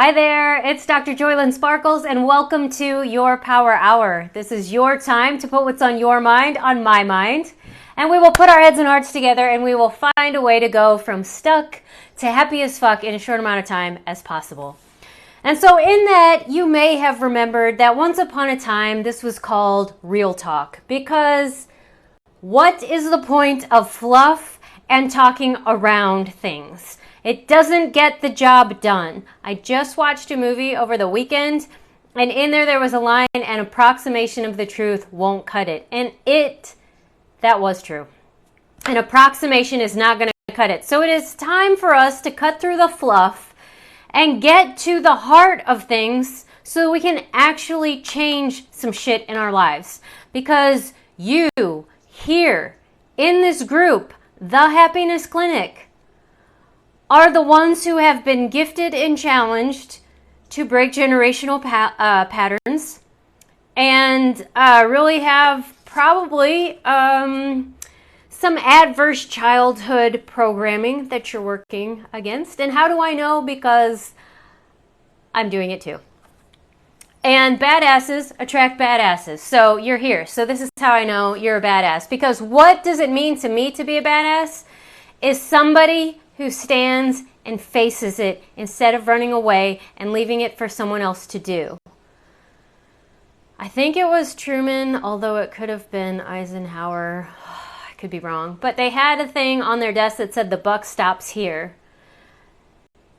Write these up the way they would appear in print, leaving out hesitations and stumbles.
Hi there, it's Dr. JOYLYN Sparkles and welcome to your Power Hour. This is your time to put what's on your mind on my mind, and we will put our heads and hearts together and we will find a way to go from stuck to happy as fuck in a short amount of time as possible. And so in that, you may have remembered that once upon a time this was called Real Talk, because what is the point of fluff and talking around things? It doesn't get the job done. I just watched a movie over the weekend, and in there was a line, an approximation of the truth won't cut it. And that was true. An approximation is not going to cut it. So it is time for us to cut through the fluff and get to the heart of things so we can actually change some shit in our lives. Because you, here, in this group, the Happiness Clinic, are the ones who have been gifted and challenged to break generational patterns and really have probably some adverse childhood programming that you're working against. And how do I know? Because I'm doing it too. And badasses attract badasses. So you're here. So this is how I know you're a badass. Because what does it mean to me to be a badass? Is somebody who stands and faces it instead of running away and leaving it for someone else to do. I think it was Truman, although it could have been Eisenhower. I could be wrong. But they had a thing on their desk that said the buck stops here.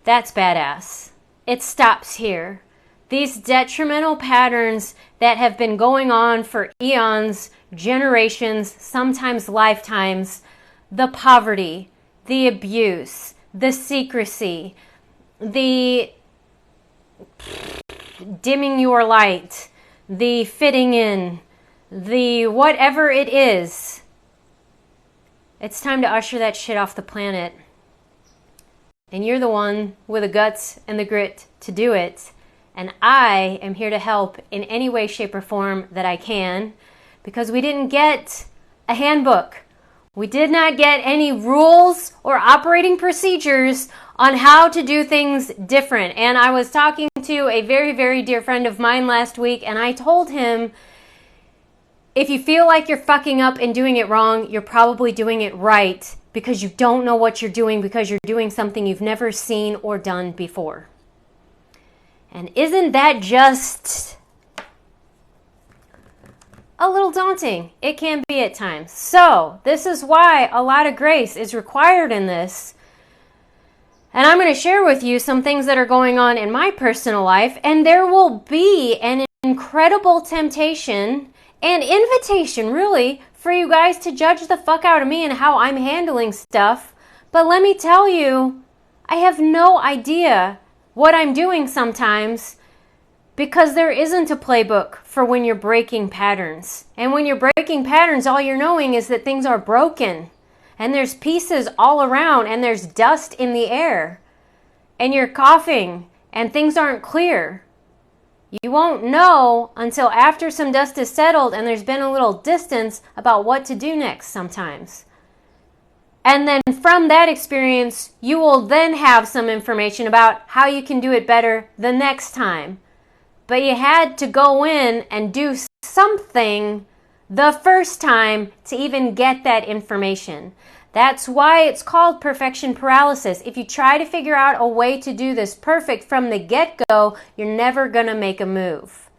That's badass. It stops here. These detrimental patterns that have been going on for eons, generations, sometimes lifetimes, the poverty, the abuse, the secrecy, the dimming your light, the fitting in, the whatever it is. It's time to usher that shit off the planet. And you're the one with the guts and the grit to do it. And I am here to help in any way, shape, or form that I can, because we didn't get a handbook. We did not get any rules or operating procedures on how to do things different. And I was talking to a very, very dear friend of mine last week, and I told him, if you feel like you're fucking up and doing it wrong, you're probably doing it right because you don't know what you're doing, because you're doing something you've never seen or done before. And isn't that just a little daunting? It can be at times. So this is why a lot of grace is required in this. And I'm going to share with you some things that are going on in my personal life. And there will be an incredible temptation and invitation, really, for you guys to judge the fuck out of me and how I'm handling stuff. But let me tell you, I have no idea what I'm doing sometimes, because there isn't a playbook for when you're breaking patterns. And when you're breaking patterns, all you're knowing is that things are broken. And there's pieces all around, and there's dust in the air. And you're coughing, and things aren't clear. You won't know until after some dust is settled and there's been a little distance about what to do next sometimes. And then from that experience, you will then have some information about how you can do it better the next time. But you had to go in and do something the first time to even get that information. That's why it's called perfection paralysis. If you try to figure out a way to do this perfect from the get-go, you're never going to make a move.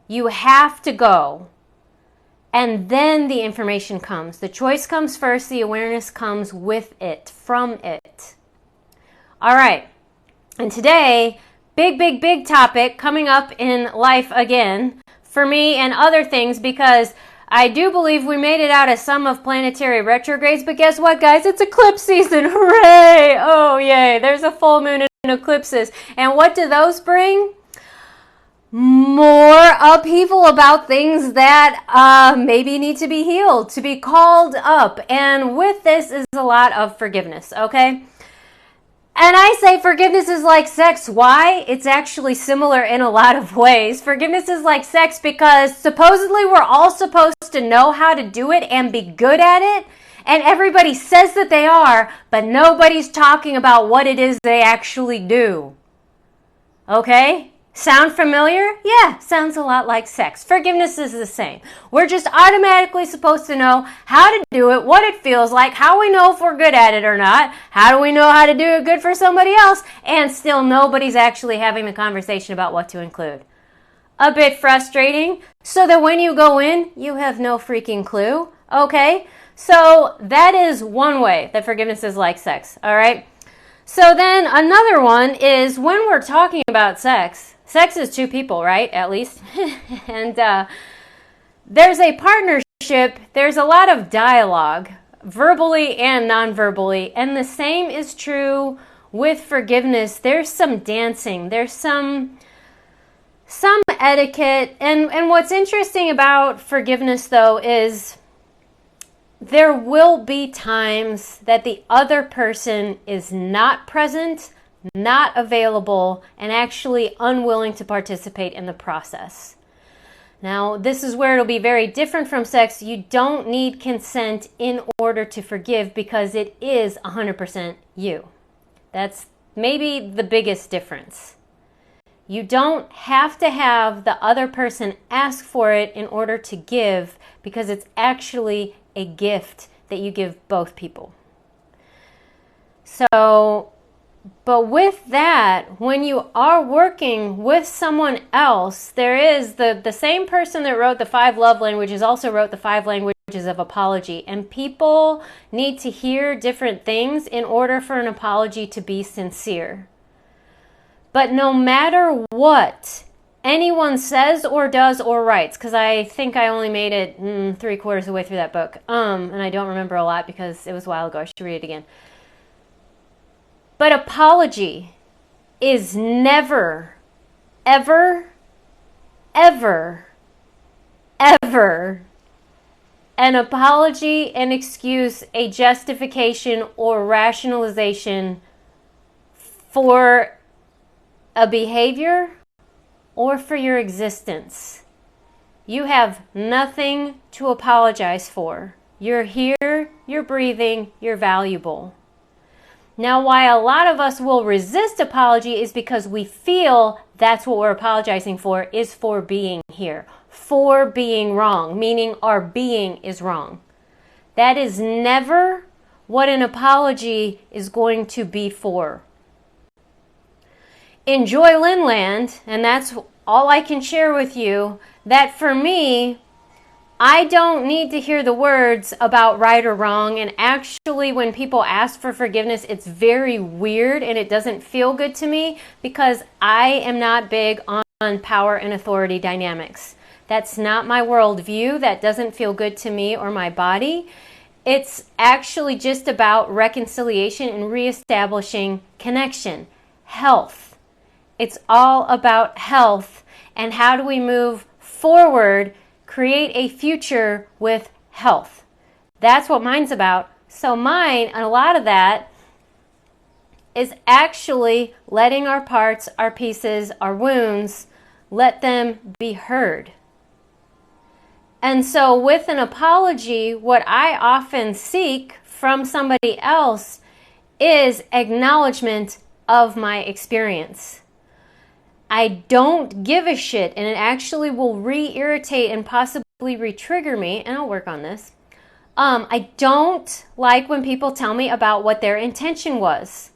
You have to go. And then the information comes. The choice comes first. The awareness comes with it, from it. All right. And today, big topic coming up in life again for me and other things, because I do believe we made it out of some of planetary retrogrades. But guess what, guys? It's eclipse season. Hooray! Oh, yay. There's a full moon and eclipses. And what do those bring? More upheaval about things that maybe need to be healed, to be called up. And with this is a lot of forgiveness, okay? And I say forgiveness is like sex. Why? It's actually similar in a lot of ways. Forgiveness is like sex because supposedly we're all supposed to know how to do it and be good at it. And everybody says that they are, but nobody's talking about what it is they actually do. Okay? Sound familiar? Yeah, sounds a lot like sex. Forgiveness is the same. We're just automatically supposed to know how to do it, what it feels like, how we know if we're good at it or not, how do we know how to do it good for somebody else, and still nobody's actually having the conversation about what to include. A bit frustrating, so that when you go in, you have no freaking clue, okay? So that is one way that forgiveness is like sex, all right? So then another one is when we're talking about sex, sex is two people, right? At least. And there's a partnership. There's a lot of dialogue, verbally and non-verbally. And the same is true with forgiveness. There's some dancing. There's some etiquette. And what's interesting about forgiveness, though, is there will be times that the other person is not present, not available, and actually unwilling to participate in the process. Now, this is where it'll be very different from sex. You don't need consent in order to forgive because it is 100% you. That's maybe the biggest difference. You don't have to have the other person ask for it in order to give because it's actually a gift that you give both people. So, but with that, when you are working with someone else, there is the same person that wrote the 5 love languages also wrote the 5 languages of apology. And people need to hear different things in order for an apology to be sincere. But no matter what anyone says or does or writes, because I think I only made it 3/4 of the way through that book, and I don't remember a lot because it was a while ago. I should read it again. But apology is never, ever, ever, ever an apology, an excuse, a justification, or rationalization for a behavior or for your existence. You have nothing to apologize for. You're here, you're breathing, you're valuable. Now, why a lot of us will resist apology is because we feel that's what we're apologizing for, is for being here, for being wrong, meaning our being is wrong. That is never what an apology is going to be for. In JOYLYN land, and that's all I can share with you, that for me, I don't need to hear the words about right or wrong. And actually, when people ask for forgiveness, it's very weird and it doesn't feel good to me because I am not big on power and authority dynamics. That's not my worldview. That doesn't feel good to me or my body. It's actually just about reconciliation and reestablishing connection, health. It's all about health and how do we move forward, create a future with health. That's what mine's about. So mine, and a lot of that, is actually letting our parts, our pieces, our wounds, let them be heard. And so with an apology, what I often seek from somebody else is acknowledgement of my experience. I don't give a shit, and it actually will re-irritate and possibly re-trigger me, and I'll work on this. I don't like when people tell me about what their intention was,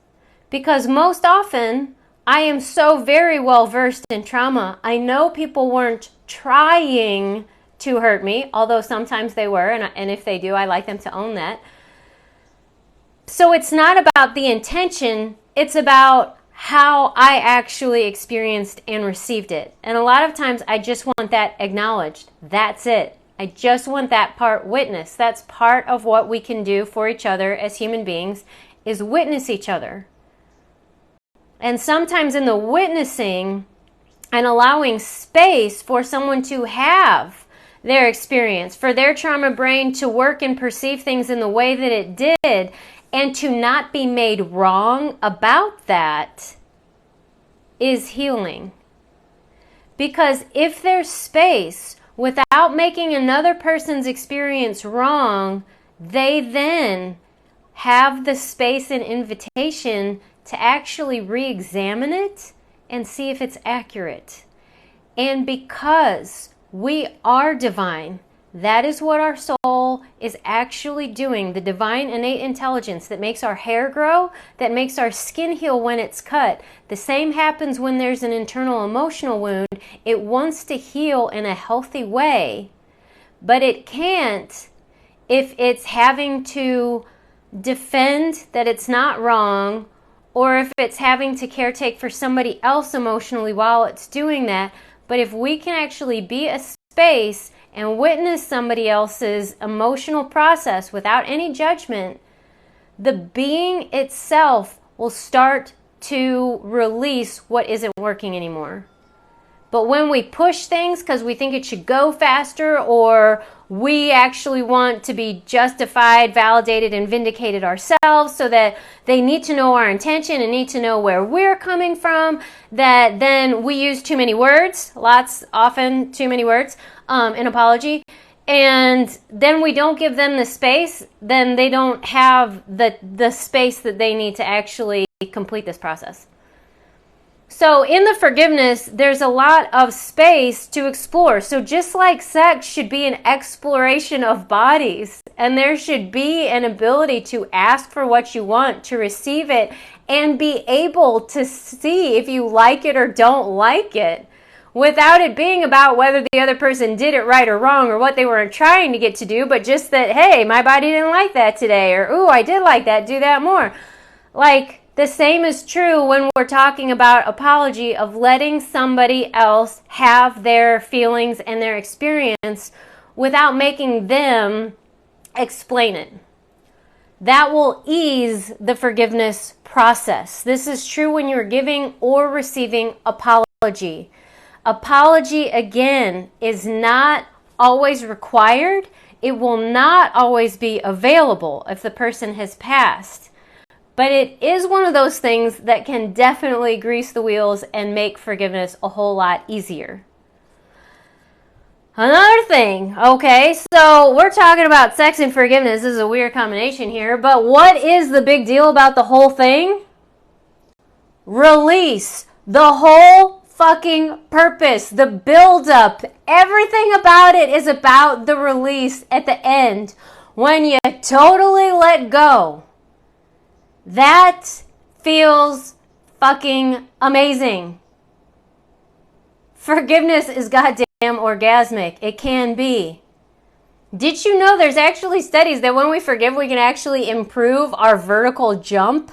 because most often I am so very well versed in trauma. I know people weren't trying to hurt me, although sometimes they were, and if they do, I like them to own that. So it's not about the intention, it's about how I actually experienced and received it. And a lot of times I just want that acknowledged. That's it. I just want that part witnessed. That's part of what we can do for each other as human beings, is witness each other. And sometimes in the witnessing and allowing space for someone to have their experience, for their trauma brain to work and perceive things in the way that it did, and to not be made wrong about that, is healing. Because if there's space without making another person's experience wrong, they then have the space and invitation to actually re-examine it and see if it's accurate. And because we are divine, that is what our soul is actually doing. The divine innate intelligence that makes our hair grow, that makes our skin heal when it's cut. The same happens when there's an internal emotional wound. It wants to heal in a healthy way, but it can't if it's having to defend that it's not wrong, or if it's having to caretake for somebody else emotionally while it's doing that. But if we can actually be a space and witness somebody else's emotional process without any judgment, the being itself will start to release what isn't working anymore. But when we push things because we think it should go faster, or we actually want to be justified, validated, and vindicated ourselves, so that they need to know our intention and need to know where we're coming from, that then we use too many words, often too many words, in apology, and then we don't give them the space, then they don't have the space that they need to actually complete this process. So in the forgiveness, there's a lot of space to explore. So just like sex should be an exploration of bodies, and there should be an ability to ask for what you want, to receive it, and be able to see if you like it or don't like it, without it being about whether the other person did it right or wrong, or what they were trying to get to do, but just that, hey, my body didn't like that today, or ooh, I did like that, do that more. Like, the same is true when we're talking about apology, of letting somebody else have their feelings and their experience without making them explain it. That will ease the forgiveness process. This is true when you're giving or receiving apology. Apology, again, is not always required. It will not always be available if the person has passed. But it is one of those things that can definitely grease the wheels and make forgiveness a whole lot easier. Another thing, okay, so we're talking about sex and forgiveness. This is a weird combination here, but what is the big deal about the whole thing? Release. The whole fucking purpose, the build-up, everything about it is about the release at the end. When you totally let go, that feels fucking amazing. Forgiveness is goddamn orgasmic. It can be. Did you know there's actually studies that when we forgive, we can actually improve our vertical jump?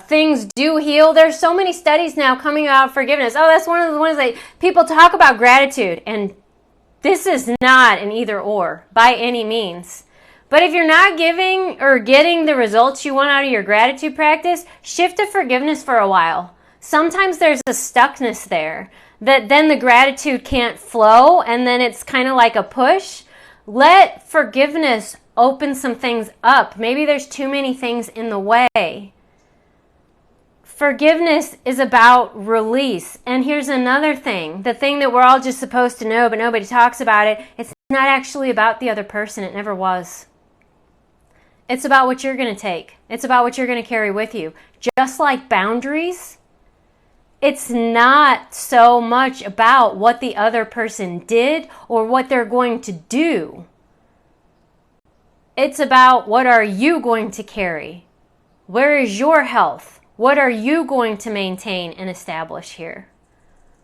Things do heal. There's so many studies now coming out of forgiveness. Oh, that's one of the ones that people talk about gratitude. And this is not an either or by any means. But if you're not giving or getting the results you want out of your gratitude practice, shift to forgiveness for a while. Sometimes there's a stuckness there that then the gratitude can't flow, and then it's kind of like a push. Let forgiveness open some things up. Maybe there's too many things in the way. Forgiveness is about release. And here's another thing, the thing that we're all just supposed to know, but nobody talks about it. It's not actually about the other person. It never was. It's about what you're going to take. It's about what you're going to carry with you. Just like boundaries, it's not so much about what the other person did or what they're going to do. It's about what are you going to carry? Where is your health? What are you going to maintain and establish here?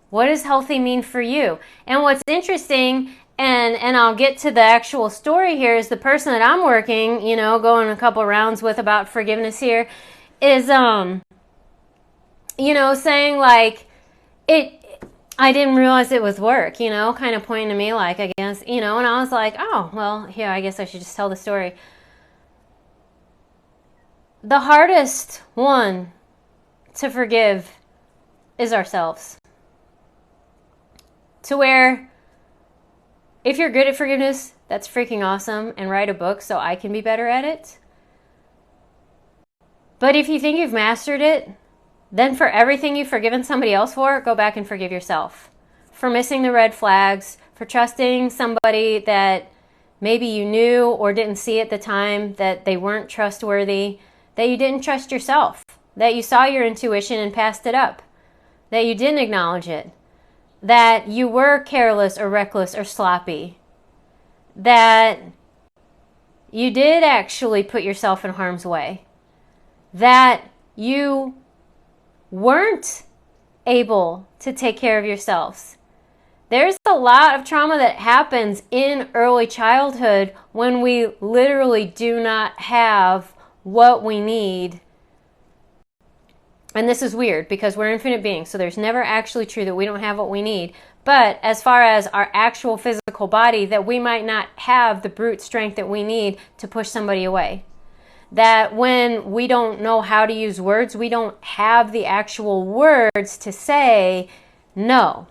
What does healthy mean for you? And what's interesting, and I'll get to the actual story here, is the person that I'm working, going a couple rounds with about forgiveness here, is, saying like, I didn't realize it was work, kind of pointing to me like, I guess, and I was like, oh, well, yeah, I guess I should just tell the story. The hardest one to forgive is ourselves. To where, if you're good at forgiveness, that's freaking awesome, and write a book so I can be better at it. But if you think you've mastered it, then for everything you've forgiven somebody else for, go back and forgive yourself. For missing the red flags, for trusting somebody that maybe you knew or didn't see at the time that they weren't trustworthy, that you didn't trust yourself, that you saw your intuition and passed it up. that you didn't acknowledge it, that you were careless or reckless or sloppy, that you did actually put yourself in harm's way, that you weren't able to take care of yourselves. There's a lot of trauma that happens in early childhood when we literally do not have what we need. And this is weird because we're infinite beings, so there's never actually true that we don't have what we need. But as far as our actual physical body, that we might not have the brute strength that we need to push somebody away. That when we don't know how to use words, we don't have the actual words to say, no,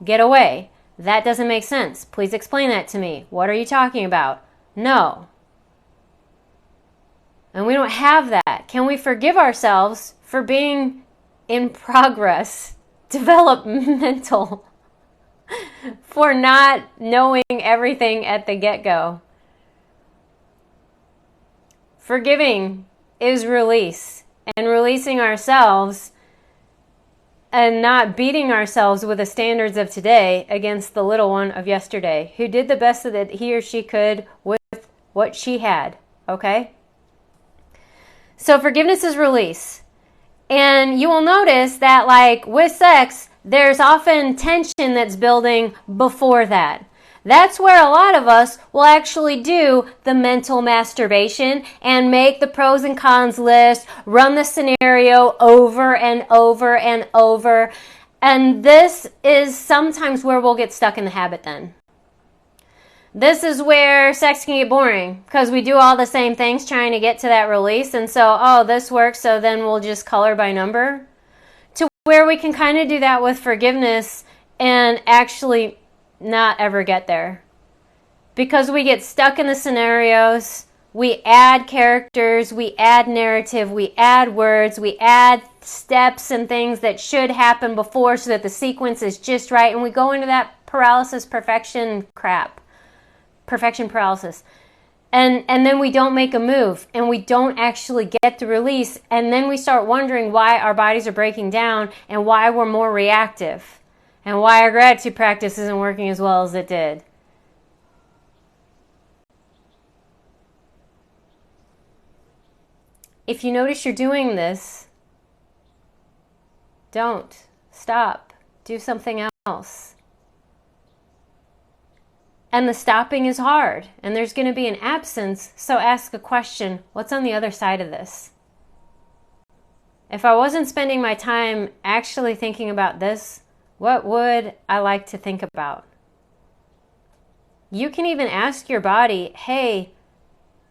get away. That doesn't make sense. Please explain that to me. What are you talking about? No. And we don't have that. Can we forgive ourselves for being in progress, developmental, for not knowing everything at the get-go? Forgiving is release, and releasing ourselves and not beating ourselves with the standards of today against the little one of yesterday, who did the best that he or she could with what she had, okay? So forgiveness is release. And you will notice that, like with sex, there's often tension that's building before that. That's where a lot of us will actually do the mental masturbation and make the pros and cons list, run the scenario over and over and over. And this is sometimes where we'll get stuck in the habit then. This is where sex can get boring because we do all the same things trying to get to that release. And so, oh, this works, so then we'll just color by number. To where we can kind of do that with forgiveness and actually not ever get there. Because we get stuck in the scenarios, we add characters, we add narrative, we add words, we add steps and things that should happen before so that the sequence is just right. And we go into that paralysis perfection crap. Perfection paralysis. And then we don't make a move and we don't actually get the release. And then we start wondering why our bodies are breaking down and why we're more reactive and why our gratitude practice isn't working as well as it did. If you notice you're doing this, don't. Stop. Do something else. And the stopping is hard, and there's going to be an absence, so ask a question, what's on the other side of this? If I wasn't spending my time actually thinking about this, what would I like to think about? You can even ask your body, hey,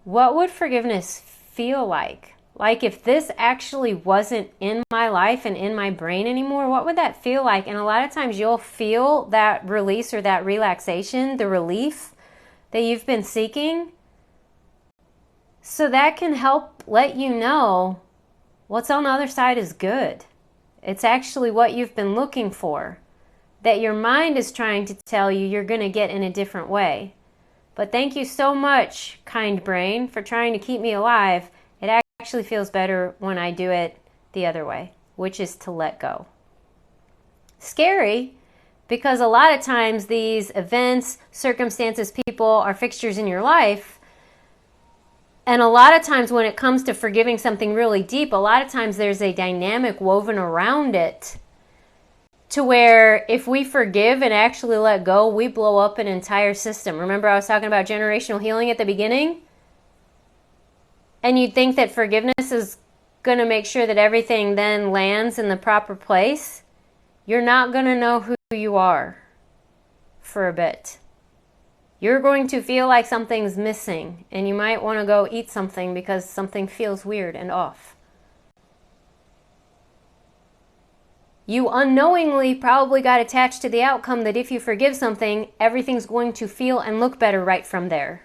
what would forgiveness feel like? Like if this actually wasn't in my life and in my brain anymore, what would that feel like? And a lot of times you'll feel that release or that relaxation, the relief that you've been seeking. So that can help let you know what's on the other side is good. It's actually what you've been looking for, that your mind is trying to tell you you're going to get in a different way. But thank you so much, kind brain, for trying to keep me alive. It actually feels better when I do it the other way, which is to let go. Scary, because a lot of times these events, circumstances, people are fixtures in your life. And a lot of times when it comes to forgiving something really deep, a lot of times there's a dynamic woven around it to where if we forgive and actually let go, we blow up an entire system. Remember I was talking about generational healing at the beginning? And you'd think that forgiveness is going to make sure that everything then lands in the proper place. You're not going to know who you are for a bit. You're going to feel like something's missing, and you might want to go eat something because something feels weird and off. You unknowingly probably got attached to the outcome that if you forgive something, everything's going to feel and look better right from there.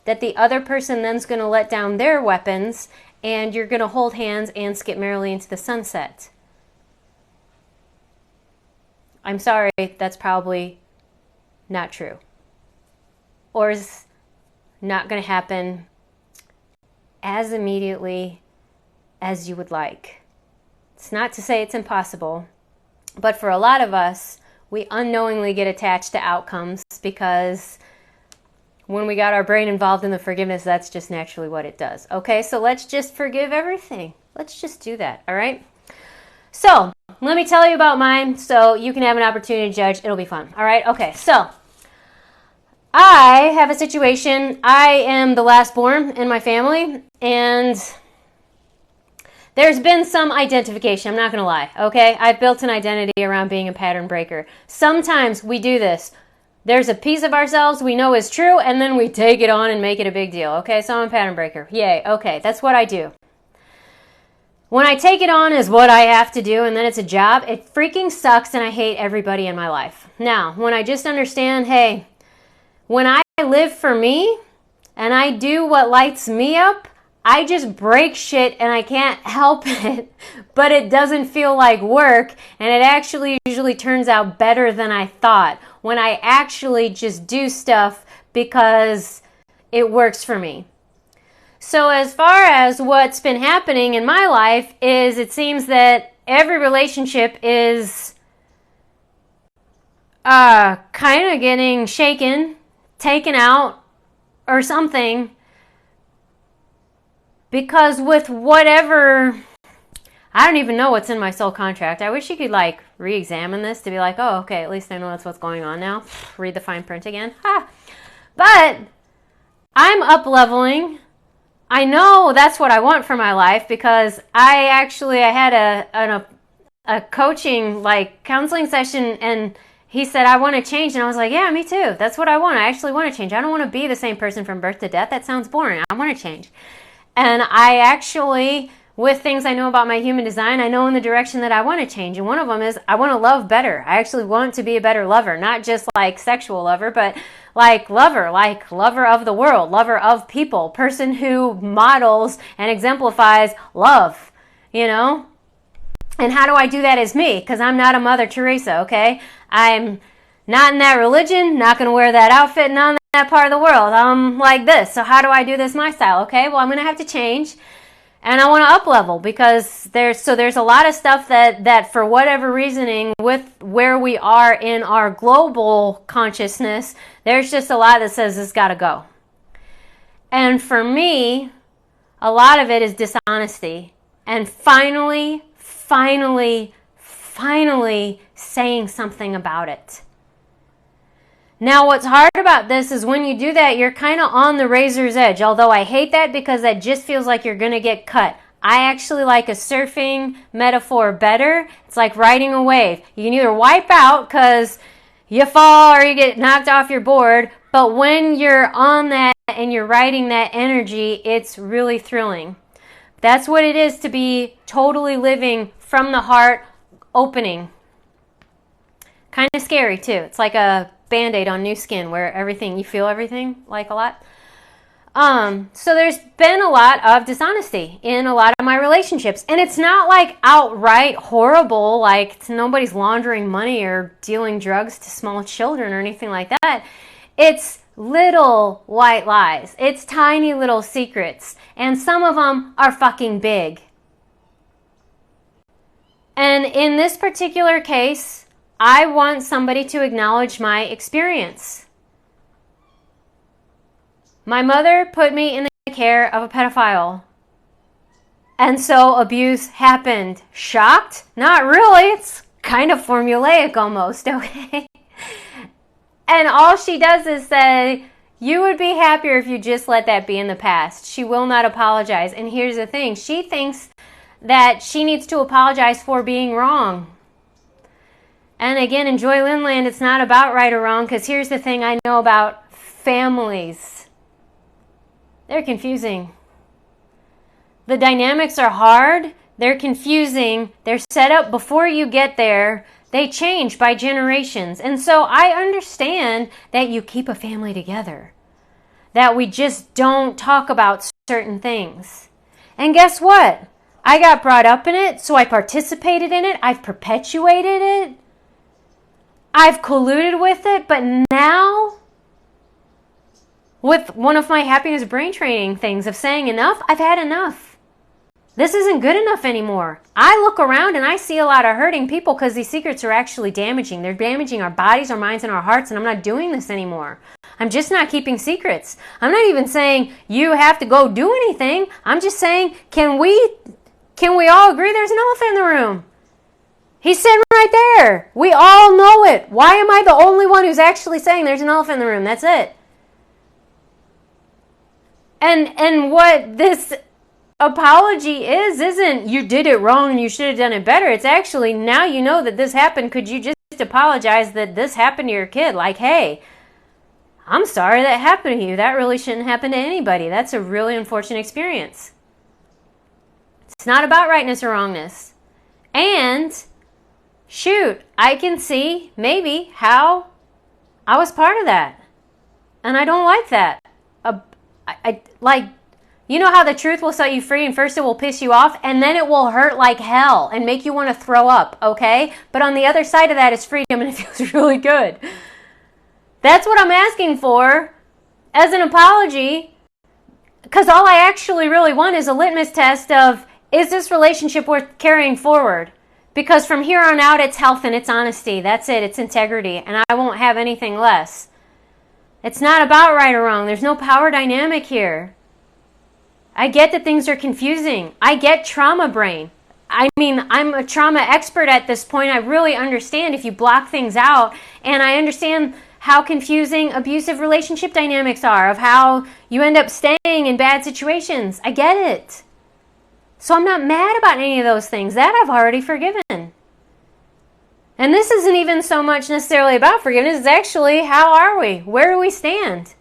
That the other person then's going to let down their weapons and you're going to hold hands and skip merrily into the sunset. I'm sorry, that's probably not true. Or is not going to happen as immediately as you would like. It's not to say it's impossible. But for a lot of us, we unknowingly get attached to outcomes because when we got our brain involved in the forgiveness, that's just naturally what it does. Okay, so let's just forgive everything. Let's just do that, all right? So let me tell you about mine so you can have an opportunity to judge. It'll be fun, all right? Okay, so I have a situation. I am the last born in my family, and there's been some identification. I'm not going to lie, okay? I've built an identity around being a pattern breaker. Sometimes we do this. There's a piece of ourselves we know is true, and then we take it on and make it a big deal, okay? So I'm a pattern breaker. Yay, okay, that's what I do. When I take it on as what I have to do, and then it's a job, it freaking sucks, and I hate everybody in my life. Now, when I just understand, hey, when I live for me, and I do what lights me up, I just break shit and I can't help it, but it doesn't feel like work, and it actually usually turns out better than I thought when I actually just do stuff because it works for me. So as far as what's been happening in my life is it seems that every relationship is kind of getting shaken, taken out, or something. Because with whatever, I don't even know what's in my soul contract. I wish you could like re-examine this to be like, oh, okay, at least I know that's what's going on now. Read the fine print again. But I'm up-leveling. I know that's what I want for my life because I had a coaching, like counseling session, and he said, I want to change. And I was like, yeah, me too. That's what I want. I actually want to change. I don't want to be the same person from birth to death. That sounds boring. I want to change. And I actually, with things I know about my human design, I know in the direction that I want to change. And one of them is I want to love better. I actually want to be a better lover, not just like sexual lover, but like lover of the world, lover of people, person who models and exemplifies love, you know? And how do I do that as me? Because I'm not a Mother Teresa, okay? I'm not in that religion, not going to wear that outfit, not in that part of the world. I'm like this. So how do I do this my style? Okay, well, I'm going to have to change. And I want to up-level because there's a lot of stuff that for whatever reasoning with where we are in our global consciousness, there's just a lot that says it's got to go. And for me, a lot of it is dishonesty. And finally saying something about it. Now, what's hard about this is when you do that, you're kind of on the razor's edge, although I hate that because that just feels like you're going to get cut. I actually like a surfing metaphor better. It's like riding a wave. You can either wipe out because you fall or you get knocked off your board, but when you're on that and you're riding that energy, it's really thrilling. That's what it is to be totally living from the heart, opening. Kind of scary too. It's like a Band-Aid on new skin where you feel everything like a lot. So there's been a lot of dishonesty in a lot of my relationships. And it's not like outright horrible, like nobody's laundering money or dealing drugs to small children or anything like that. It's little white lies. It's tiny little secrets. And some of them are fucking big. And in this particular case, I want somebody to acknowledge my experience. My mother put me in the care of a pedophile. And so abuse happened. Shocked? Not really. It's kind of formulaic almost, okay? And all she does is say, you would be happier if you just let that be in the past. She will not apologize. And here's the thing. She thinks that she needs to apologize for being wrong. And again, in JOYLYN land, it's not about right or wrong, because here's the thing I know about families. They're confusing. The dynamics are hard. They're confusing. They're set up before you get there. They change by generations. And so I understand that you keep a family together, that we just don't talk about certain things. And guess what? I got brought up in it, so I participated in it. I've perpetuated it. I've colluded with it, but now, with one of my happiness brain training things of saying enough, I've had enough. This isn't good enough anymore. I look around and I see a lot of hurting people because these secrets are actually damaging. They're damaging our bodies, our minds, and our hearts, and I'm not doing this anymore. I'm just not keeping secrets. I'm not even saying you have to go do anything. I'm just saying, can we all agree there's an elephant in the room? He's sitting right there. We all know it. Why am I the only one who's actually saying there's an elephant in the room? That's it. And what this apology isn't you did it wrong and you should have done it better. It's actually, now you know that this happened. Could you just apologize that this happened to your kid? Like, hey, I'm sorry that happened to you. That really shouldn't happen to anybody. That's a really unfortunate experience. It's not about rightness or wrongness. And shoot, I can see maybe how I was part of that. And I don't like that. Like, you know how the truth will set you free and first it will piss you off and then it will hurt like hell and make you want to throw up, okay? But on the other side of that is freedom and it feels really good. That's what I'm asking for as an apology, because all I actually really want is a litmus test of, is this relationship worth carrying forward? Because from here on out, it's health and it's honesty. That's it. It's integrity. And I won't have anything less. It's not about right or wrong. There's no power dynamic here. I get that things are confusing. I get trauma brain. I mean, I'm a trauma expert at this point. I really understand if you block things out. And I understand how confusing abusive relationship dynamics are, of how you end up staying in bad situations. I get it. So I'm not mad about any of those things. That I've already forgiven. And this isn't even so much necessarily about forgiveness. It's actually, how are we? Where do we stand?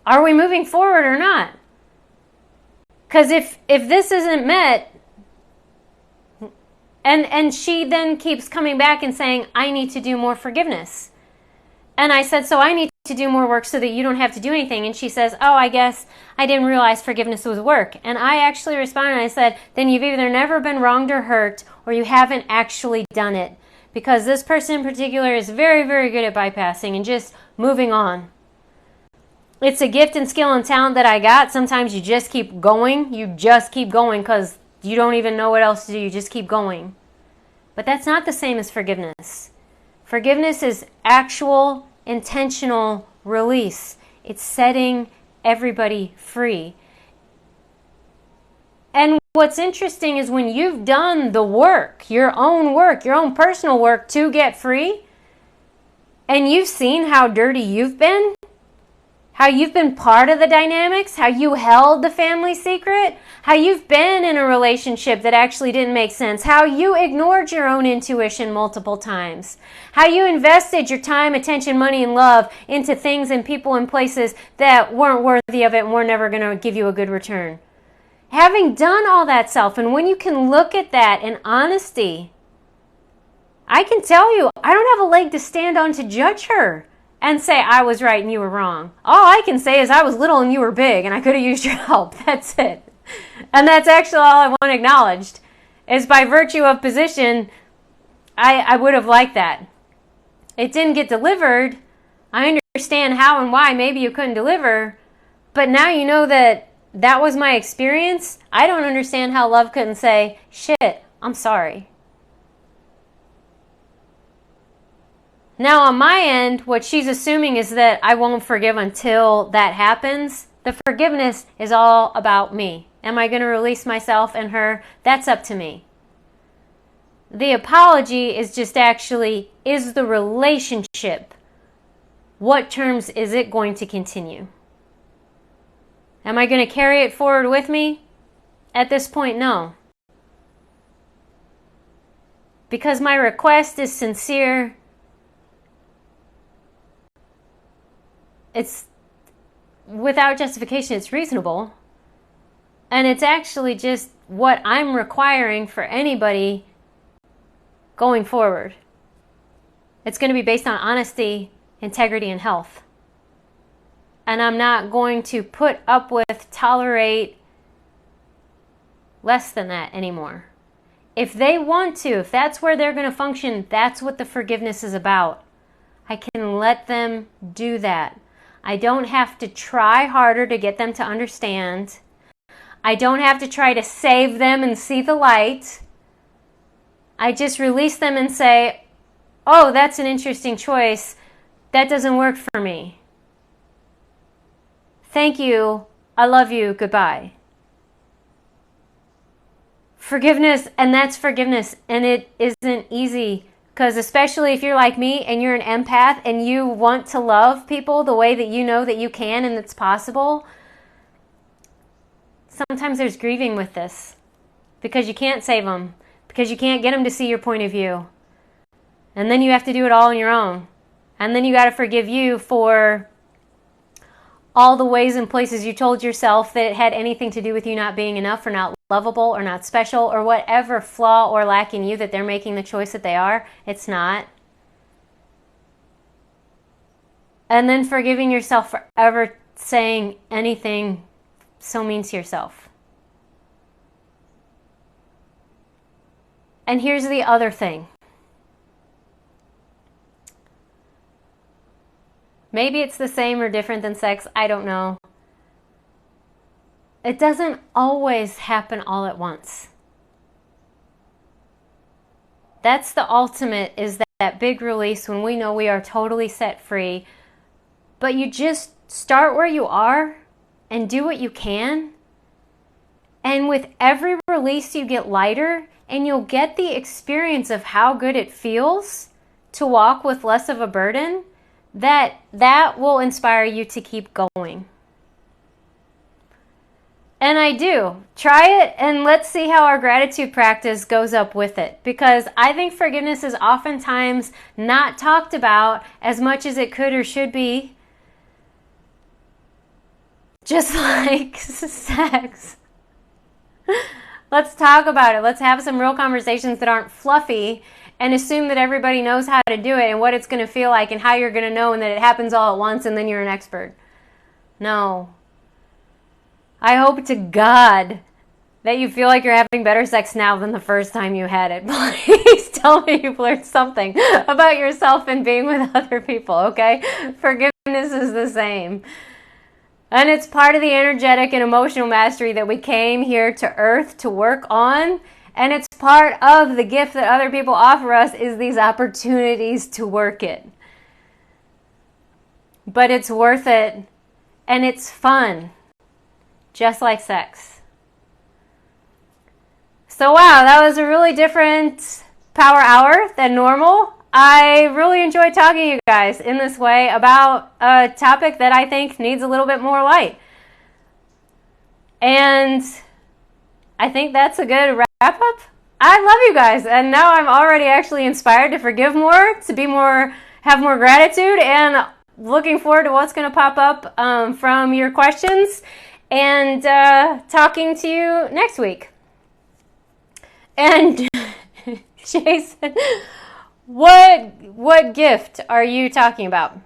Are we moving forward or not? Because if this isn't met, and she then keeps coming back and saying, I need to do more forgiveness. And I said, so I need to do more work so that you don't have to do anything. And she says, oh, I guess I didn't realize forgiveness was work. And I actually responded and I said, then you've either never been wronged or hurt, or you haven't actually done it. Because this person in particular is very, very good at bypassing and just moving on. It's a gift and skill and talent that I got. Sometimes you just keep going. You just keep going because you don't even know what else to do. You just keep going. But that's not the same as forgiveness. Forgiveness is actual, intentional release. It's setting everybody free. And what's interesting is when you've done the work, your own personal work to get free, and you've seen how dirty you've been, how you've been part of the dynamics, how you held the family secret, how you've been in a relationship that actually didn't make sense, how you ignored your own intuition multiple times, how you invested your time, attention, money, and love into things and people and places that weren't worthy of it and were never going to give you a good return. Having done all that self, and when you can look at that in honesty, I can tell you, I don't have a leg to stand on to judge her and say I was right and you were wrong. All I can say is I was little and you were big and I could have used your help. That's it. And that's actually all I want acknowledged, is by virtue of position, I would have liked that. It didn't get delivered. I understand how and why maybe you couldn't deliver, but now you know that that was my experience. I don't understand how love couldn't say, shit, I'm sorry. Now on my end, what she's assuming is that I won't forgive until that happens. The forgiveness is all about me. Am I going to release myself and her? That's up to me. The apology is just actually, is the relationship, what terms is it going to continue? Am I going to carry it forward with me? At this point, no. Because my request is sincere. It's without justification, it's reasonable. And it's actually just what I'm requiring for anybody going forward. It's going to be based on honesty, integrity, and health. And I'm not going to put up with, tolerate less than that anymore. If they want to, if that's where they're going to function, that's what the forgiveness is about. I can let them do that. I don't have to try harder to get them to understand. I don't have to try to save them and see the light. I just release them and say, oh, that's an interesting choice. That doesn't work for me. Thank you. I love you. Goodbye. Forgiveness, and that's forgiveness. And it isn't easy, because especially if you're like me and you're an empath and you want to love people the way that you know that you can and it's possible, sometimes there's grieving with this because you can't save them, because you can't get them to see your point of view. And then you have to do it all on your own. And then you got to forgive you for all the ways and places you told yourself that it had anything to do with you not being enough or not lovable or not special or whatever flaw or lack in you that they're making the choice that they are. It's not. And then forgiving yourself for ever saying anything so mean to yourself. And here's the other thing. Maybe it's the same or different than sex. I don't know. It doesn't always happen all at once. That's the ultimate, is that big release when we know we are totally set free. But you just start where you are and do what you can. And with every release you get lighter, and you'll get the experience of how good it feels to walk with less of a burden. That will inspire you to keep going. And I do. Try it and let's see how our gratitude practice goes up with it. Because I think forgiveness is oftentimes not talked about as much as it could or should be. Just like sex. Let's talk about it. Let's have some real conversations that aren't fluffy and assume that everybody knows how to do it and what it's going to feel like and how you're going to know and that it happens all at once and then you're an expert. No. I hope to God that you feel like you're having better sex now than the first time you had it. Please tell me you've learned something about yourself and being with other people, okay? Forgiveness is the same. And it's part of the energetic and emotional mastery that we came here to Earth to work on. And it's part of the gift that other people offer us, is these opportunities to work it. But it's worth it. And it's fun. Just like sex. So wow, that was a really different power hour than normal. I really enjoyed talking to you guys in this way about a topic that I think needs a little bit more light. And I think that's a good wrap up. I love you guys, and now I'm already actually inspired to forgive more, to be more, have more gratitude, and looking forward to what's going to pop up from your questions, and talking to you next week. And Jason, what gift are you talking about?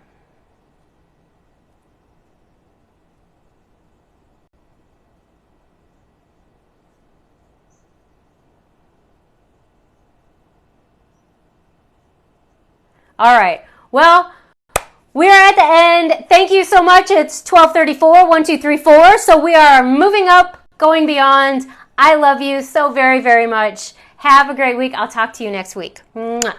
All right. Well, we are at the end. Thank you so much. It's 12:34, 1, 2, 3, 4. So we are moving up, going beyond. I love you so very, very much. Have a great week. I'll talk to you next week. Mwah.